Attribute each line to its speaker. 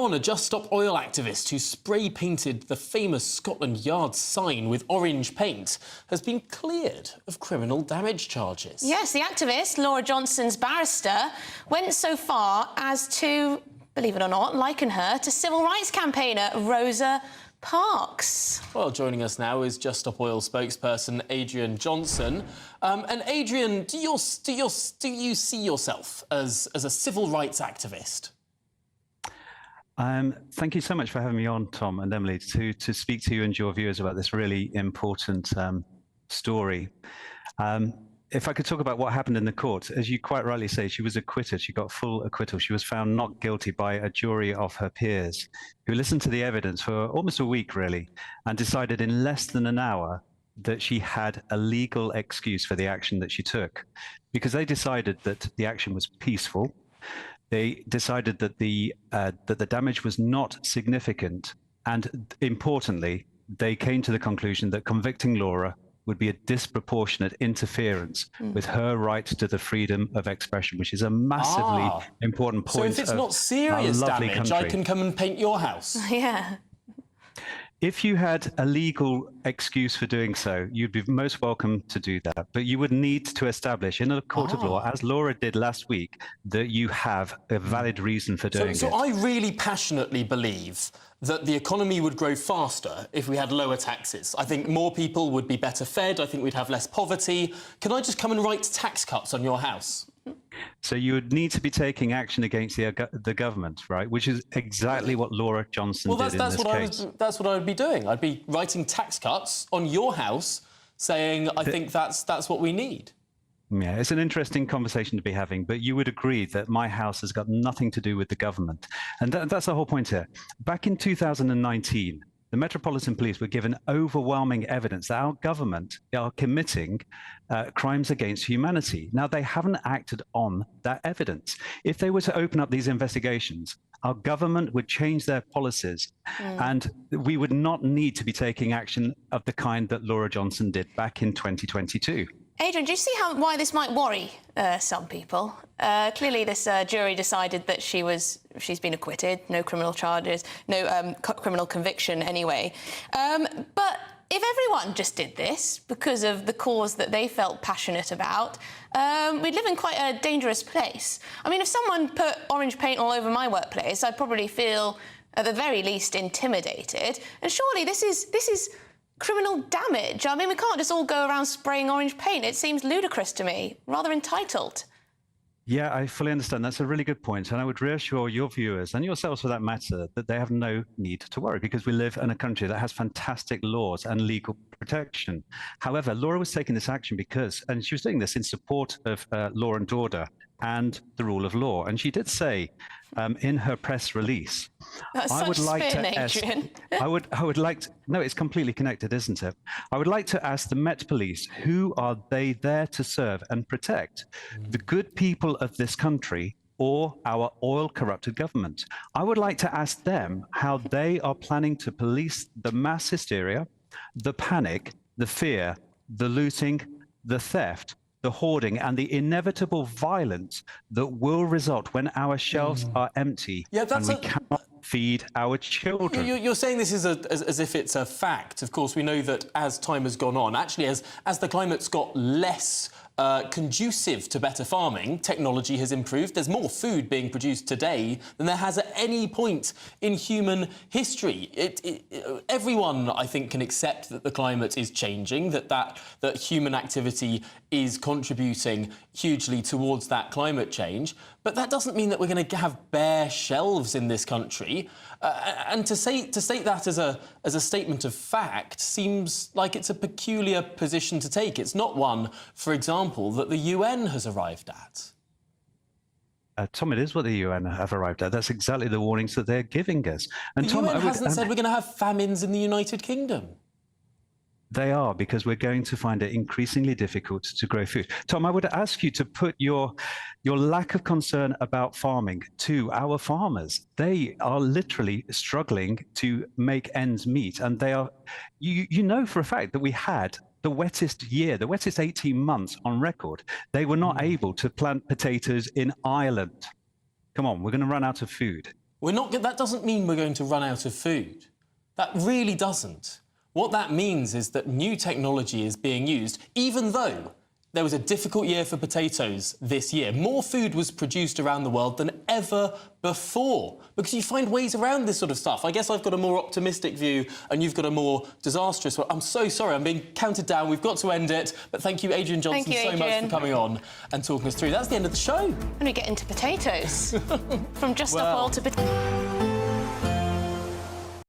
Speaker 1: on, a Just Stop Oil activist who spray-painted the famous Scotland Yard sign with orange paint has been cleared of criminal damage charges.
Speaker 2: Yes, the activist, Laura Johnson's barrister, went so far as to, believe it or not, liken her to civil rights campaigner Rosa Parks.
Speaker 1: Well, joining us now is Just Stop Oil spokesperson Adrian Johnson. And Adrian, do you see yourself as a civil rights activist?
Speaker 3: Thank you so much for having me on, Tom and Emily, to speak to you and your viewers about this really important story. If I could talk about what happened in the court, as you quite rightly say, she was acquitted. She got full acquittal. She was found not guilty by a jury of her peers who listened to the evidence for almost a week, really, and decided in less than an hour that she had a legal excuse for the action that she took, because they decided that the action was peaceful. They decided that the damage was not significant, and importantly, they came to the conclusion that convicting Laura would be a disproportionate interference with her right to the freedom of expression, which is a massively important point.
Speaker 1: So if it's not serious damage, I can come and paint your house?
Speaker 2: Yeah.
Speaker 3: If you had a legal excuse for doing so, you'd be most welcome to do that. But you would need to establish in a court of law, as Laura did last week, that you have a valid reason for doing it.
Speaker 1: So I really passionately believe that the economy would grow faster if we had lower taxes. I think more people would be better fed. I think we'd have less poverty. Can I just come and write tax cuts on your house?
Speaker 3: So you would need to be taking action against the government, right? Which is exactly what Laura Johnson did in this case.
Speaker 1: That's what I would be doing. I'd be writing tax cuts on your house, saying, I think that's what we need.
Speaker 3: Yeah, it's an interesting conversation to be having, but you would agree that my house has got nothing to do with the government. And that's the whole point here. Back in 2019, the Metropolitan Police were given overwhelming evidence that our government are committing crimes against humanity. Now, they haven't acted on that evidence. If they were to open up these investigations, our government would change their policies and we would not need to be taking action of the kind that Laura Johnson did back in 2022.
Speaker 2: Adrian, do you see why this might worry some people? Clearly, this jury decided that she's been acquitted, no criminal charges, no criminal conviction anyway. But if everyone just did this because of the cause that they felt passionate about, we'd live in quite a dangerous place. I mean, if someone put orange paint all over my workplace, I'd probably feel, at the very least, intimidated. And surely this is criminal damage. I mean, we can't just all go around spraying orange paint. It seems ludicrous to me, rather entitled.
Speaker 3: Yeah, I fully understand. That's a really good point. And I would reassure your viewers, and yourselves for that matter, that they have no need to worry because we live in a country that has fantastic laws and legal protection. However, Laura was taking this action and she was doing this in support of law and order and the rule of law. And she did say in her press release,
Speaker 2: I would like to ask,
Speaker 3: no, it's completely connected, isn't it? I would like to ask the Met Police, who are they there to serve and protect? The good people of this country or our oil-corrupted government? I would like to ask them how they are planning to police the mass hysteria, the panic, the fear, the looting, the theft, the hoarding and the inevitable violence that will result when our shelves are empty and we cannot feed our children.
Speaker 1: You're saying this is as if it's a fact. Of course, we know that as time has gone on, actually, as the climate's got less conducive to better farming, technology has improved. There's more food being produced today than there has at any point in human history. Everyone, I think, can accept that the climate is changing, that human activity is contributing hugely towards that climate change. But that doesn't mean that we're going to have bare shelves in this country. And to state that as a statement of fact seems like it's a peculiar position to take. It's not one, for example, that the UN has arrived at.
Speaker 3: Tom, it is what the UN have arrived at. That's exactly the warnings that they're giving us. And
Speaker 1: the
Speaker 3: Tom,
Speaker 1: UN hasn't said we're going to have famines in the United Kingdom.
Speaker 3: They are, because we're going to find it increasingly difficult to grow food. Tom, I would ask you to put your lack of concern about farming to our farmers. They are literally struggling to make ends meet. And they are, you know for a fact that we had the wettest 18 months on record. They were not able to plant potatoes in Ireland. Come on, we're going to run out of food.
Speaker 1: That doesn't mean we're going to run out of food. That really doesn't. What that means is that new technology is being used, even though there was a difficult year for potatoes this year. More food was produced around the world than ever before, because you find ways around this sort of stuff. I guess I've got a more optimistic view and you've got a more disastrous one. I'm so sorry, I'm being counted down. We've got to end it. But thank you, Adrian Johnson, so much for coming on and talking us through. That's the end of the show.
Speaker 2: And we get into potatoes. From just stop oil to potatoes.